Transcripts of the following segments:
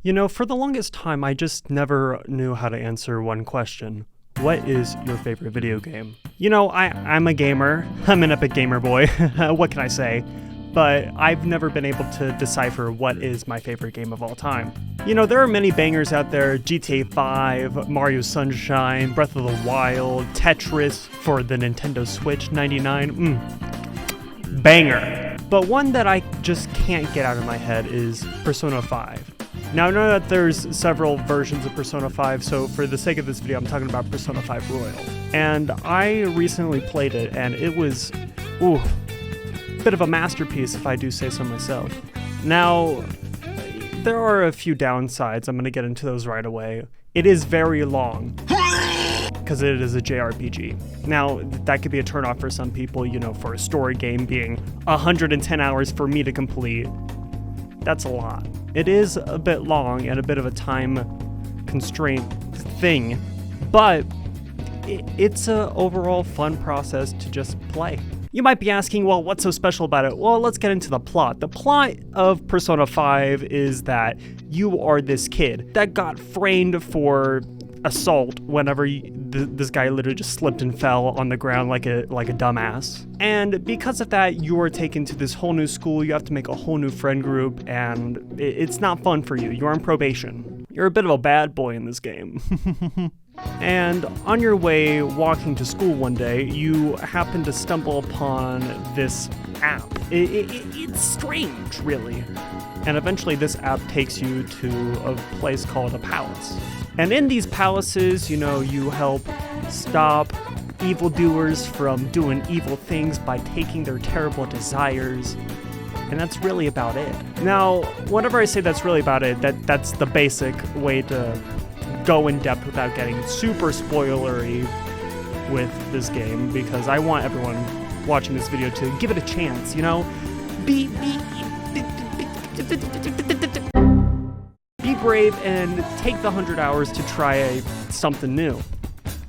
You know, for the longest time, I just never knew how to answer one question. What is your favorite video game? You know, I'm a gamer. I'm an epic gamer boy. What can I say? But I've never been able to decipher what is my favorite game of all time. You know, there are many bangers out there: GTA 5, Mario Sunshine, Breath of the Wild, Tetris for the Nintendo Switch 99. Banger. But one that I just can't get out of my head is Persona 5. Now, I know that there's several versions of Persona 5, so for the sake of this video, I'm talking about Persona 5 Royal. And I recently played it, and it was, a bit of a masterpiece, if I do say so myself. Now, there are a few downsides. I'm going to get into those right away. It is very long, because it is a jrpg. Now, that could be a turnoff for some people, you know, for a story game being 110 hours for me to complete. That's a lot. It is a bit long and a bit of a time constraint thing, but it's a overall fun process to just play. You might be asking, well, what's so special about it? Well, let's get into the plot. The plot of Persona 5 is that you are this kid that got framed for assault whenever this guy literally just slipped and fell on the ground like a dumbass. And because of that, you are taken to this whole new school. You have to make a whole new friend group, and it's not fun for you. You're on probation. You're a bit of a bad boy in this game. And on your way walking to school one day, you happen to stumble upon this app. It's strange, really. And eventually this app takes you to a place called a palace. And in these palaces, you know, you help stop evildoers from doing evil things by taking their terrible desires. And that's really about it. Now, whenever I say that's really about it, that's the basic way to go in depth without getting super spoilery with this game, because I want everyone watching this video to give it a chance, you know? Be brave and take the 100 hours to try something new.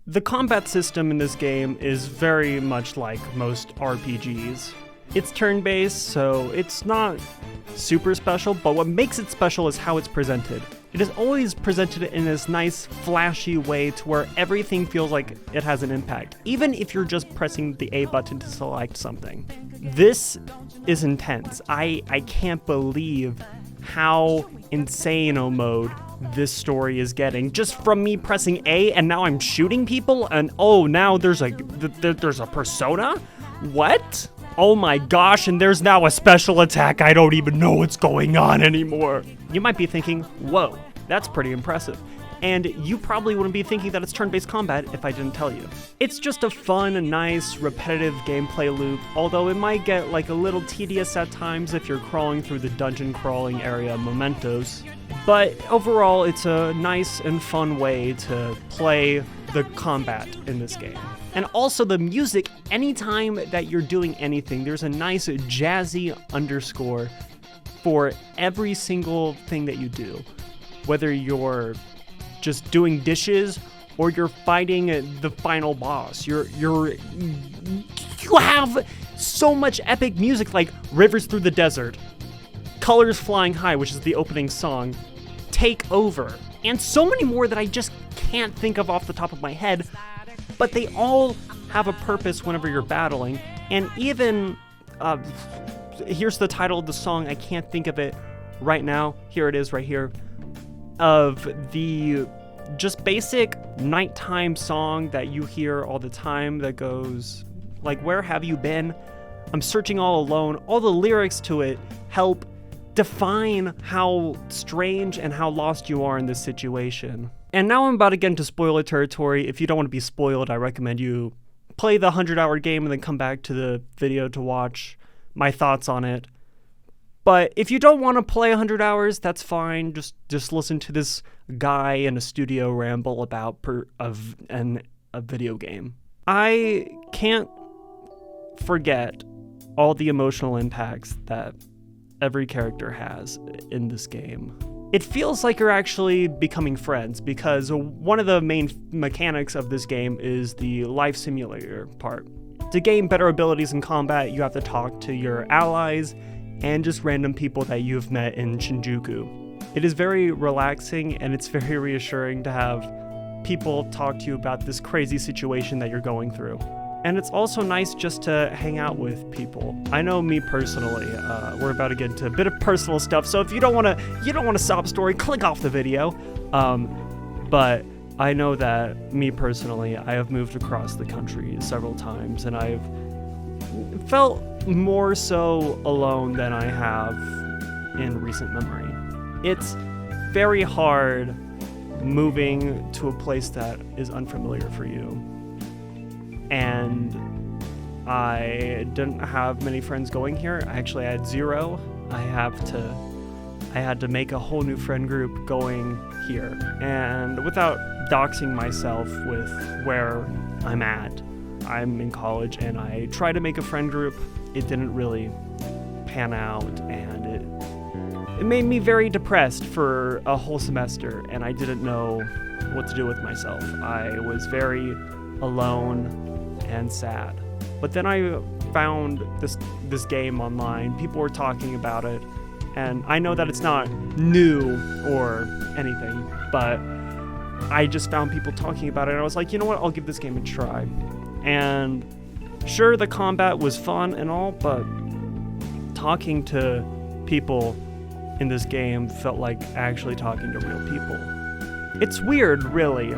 The combat system in this game is very much like most RPGs. It's turn-based, so it's not super special, but what makes it special is how it's presented. It is always presented in this nice, flashy way to where everything feels like it has an impact, even if you're just pressing the A button to select something. This is intense. I can't believe how insane-o mode this story is getting. Just from me pressing A and now I'm shooting people, and oh, now there's a persona? What? Oh my gosh, and there's now a special attack. I don't even know what's going on anymore. You might be thinking, whoa, that's pretty impressive. And you probably wouldn't be thinking that it's turn-based combat if I didn't tell you. It's just a fun, nice, repetitive gameplay loop, although it might get like a little tedious at times if you're crawling through the dungeon crawling area mementos. But overall, it's a nice and fun way to play the combat in this game. And also the music, anytime that you're doing anything, there's a nice jazzy underscore for every single thing that you do. Whether you're just doing dishes or you're fighting the final boss, you have so much epic music like Rivers Through the Desert, Colors Flying High, which is the opening song, Take Over, and so many more that I just can't think of off the top of my head, but they all have a purpose whenever you're battling. And even, here's the title of the song, I can't think of it right now, here it is right here, of the just basic nighttime song that you hear all the time that goes like, where have you been? I'm searching all alone. All the lyrics to it help define how strange and how lost you are in this situation. And now I'm about to get into spoiler territory. If you don't want to be spoiled, I recommend you play the 100-hour game and then come back to the video to watch my thoughts on it. But if you don't want to play 100 hours, that's fine. Just listen to this guy in a studio ramble about a video game. I can't forget all the emotional impacts that every character has in this game. It feels like you're actually becoming friends, because one of the main mechanics of this game is the life simulator part. To gain better abilities in combat, you have to talk to your allies and just random people that you've met in Shinjuku. It is very relaxing, and it's very reassuring to have people talk to you about this crazy situation that you're going through. And it's also nice just to hang out with people. I know me personally, we're about to get into a bit of personal stuff, so if you don't want a sob story, click off the video. But I know that me personally, I have moved across the country several times, and I've felt more so alone than I have in recent memory. It's very hard moving to a place that is unfamiliar for you. And I didn't have many friends going here. Actually, I had 0. I had to make a whole new friend group going here. And without doxing myself with where I'm at, I'm in college and I tried to make a friend group. It didn't really pan out, and it made me very depressed for a whole semester, and I didn't know what to do with myself. I was very alone and sad. But then I found this game online. People were talking about it, and I know that it's not new or anything, but I just found people talking about it, and I was like, you know what, I'll give this game a try. And sure, the combat was fun and all, but talking to people in this game felt like actually talking to real people. It's weird, really,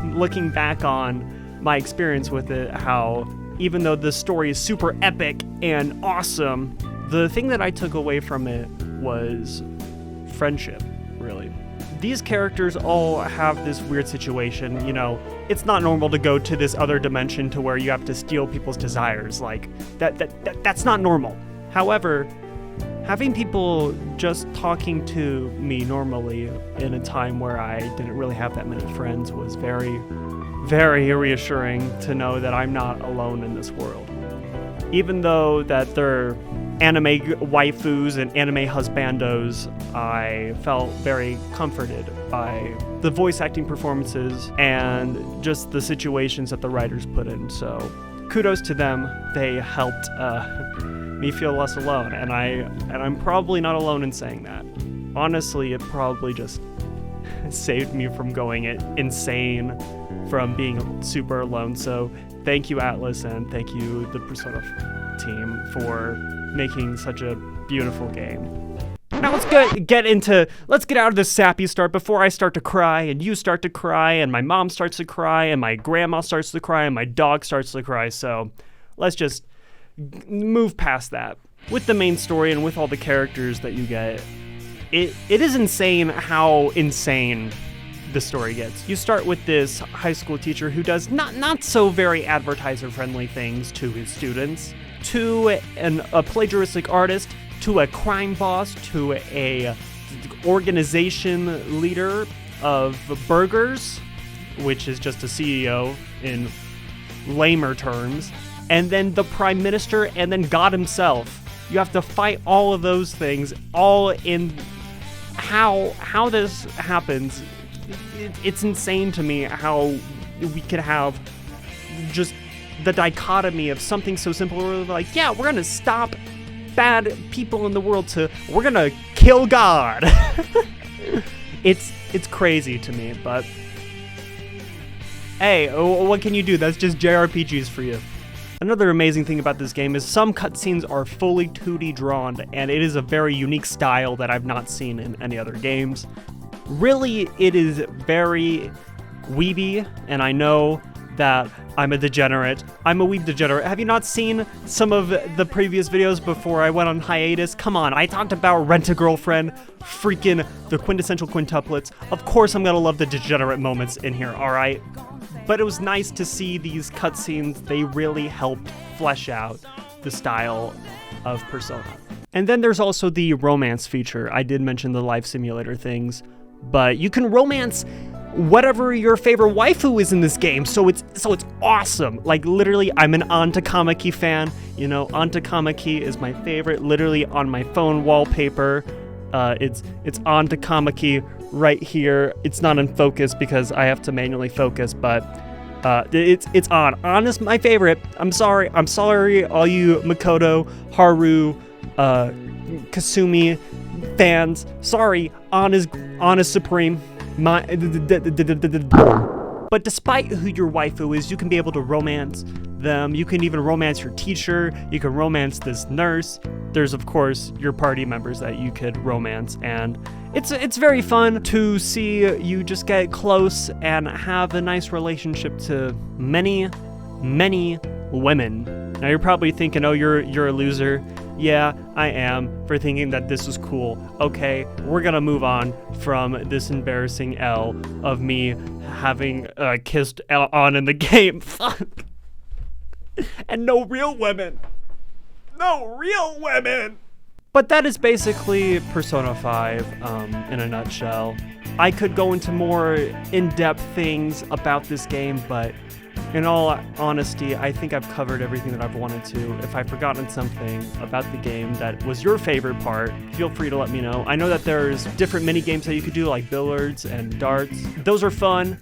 looking back on my experience with it, how even though the story is super epic and awesome, the thing that I took away from it was friendship, really. These characters all have this weird situation, you know, it's not normal to go to this other dimension to where you have to steal people's desires, like, that's not normal. However, having people just talking to me normally in a time where I didn't really have that many friends was very, very reassuring to know that I'm not alone in this world. Even though that they're anime waifus and anime husbandos, I felt very comforted by the voice acting performances and just the situations that the writers put in. So kudos to them. They helped me feel less alone, and I'm probably not alone in saying that. Honestly, it probably just saved me from going insane from being super alone. So thank you, Atlas, and thank you, the Persona team, for making such a beautiful game. Now let's get out of this sappy start before I start to cry, and you start to cry, and my mom starts to cry, and my grandma starts to cry, and my dog starts to cry. So let's just move past that. With the main story and with all the characters that you get, it is insane how insane the story gets. You start with this high school teacher who does not so very advertiser friendly things to his students, to a plagiaristic artist, to a crime boss, to a organization leader of burgers, which is just a CEO in lamer terms, and then the prime minister, and then God himself. You have to fight all of those things, all in how this happens. It's insane to me how we could have just the dichotomy of something so simple where we're like, yeah, we're gonna stop bad people in the world to we're gonna kill God. It's crazy to me, but hey, what can you do? That's just JRPGs for you. Another amazing thing about this game is some cutscenes are fully 2D drawn, and it is a very unique style that I've not seen in any other games. Really, it is very weeby, and I know that I'm a degenerate. I'm a weeb degenerate. Have you not seen some of the previous videos before I went on hiatus? Come on, I talked about Rent-A-Girlfriend, freaking the quintessential quintuplets. Of course I'm gonna love the degenerate moments in here, alright? But it was nice to see these cutscenes. They really helped flesh out the style of Persona. And then there's also the romance feature. I did mention the life simulator things, but you can romance whatever your favorite waifu is in this game, so it's awesome. Like, literally, I'm an Antakamaki fan. You know, Antakamaki is my favorite. Literally on my phone wallpaper, it's Antakamaki right here. It's not in focus because I have to manually focus, but it's on. On is my favorite. I'm sorry, all you Makoto, Haru, Kasumi, fans. Sorry, honest supreme. But despite who your waifu is, you can be able to romance them. You can even romance your teacher. You can romance this nurse. There's of course your party members that you could romance, and it's very fun to see you just get close and have a nice relationship to many women. Now you're probably thinking, oh, you're a loser. Yeah, I am, for thinking that this was cool. Okay, we're gonna move on from this embarrassing L of me having kissed on in the game. Fuck. And no real women. No real women. But that is basically Persona 5 in a nutshell. I could go into more in-depth things about this game, but in all honesty, I think I've covered everything that I've wanted to. If I've forgotten something about the game that was your favorite part, feel free to let me know. I know that there's different mini games that you could do, like billiards and darts. Those are fun.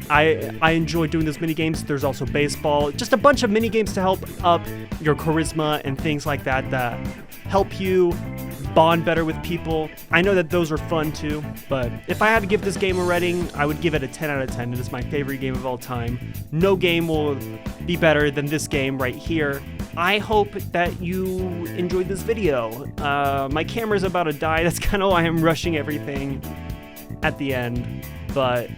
I enjoy doing those mini games. There's also baseball, just a bunch of mini games to help up your charisma and things like that that help you bond better with people. I know that those are fun too, but if I had to give this game a rating, I would give it a 10 out of 10. It is my favorite game of all time. No game will be better than this game right here. I hope that you enjoyed this video. My camera's about to die. That's kind of why I'm rushing everything at the end, but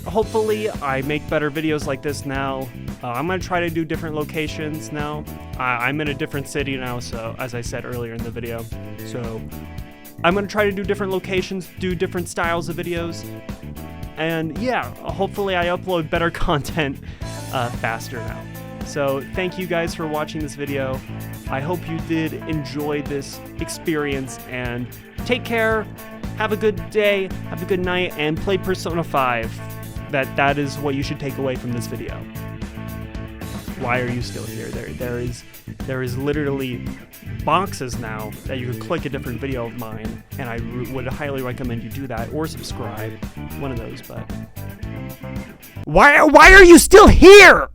hopefully I make better videos like this now. I'm gonna try to do different locations now. I'm in a different city now, so as I said earlier in the video. So I'm gonna try to do different locations, do different styles of videos. And yeah, hopefully I upload better content faster now. So thank you guys for watching this video. I hope you did enjoy this experience, and take care, have a good day, have a good night, and play Persona 5. That is what you should take away from this video. Why are you still here? There is literally boxes now that you could click a different video of mine, and I would highly recommend you do that, or subscribe, one of those. But why are you still here?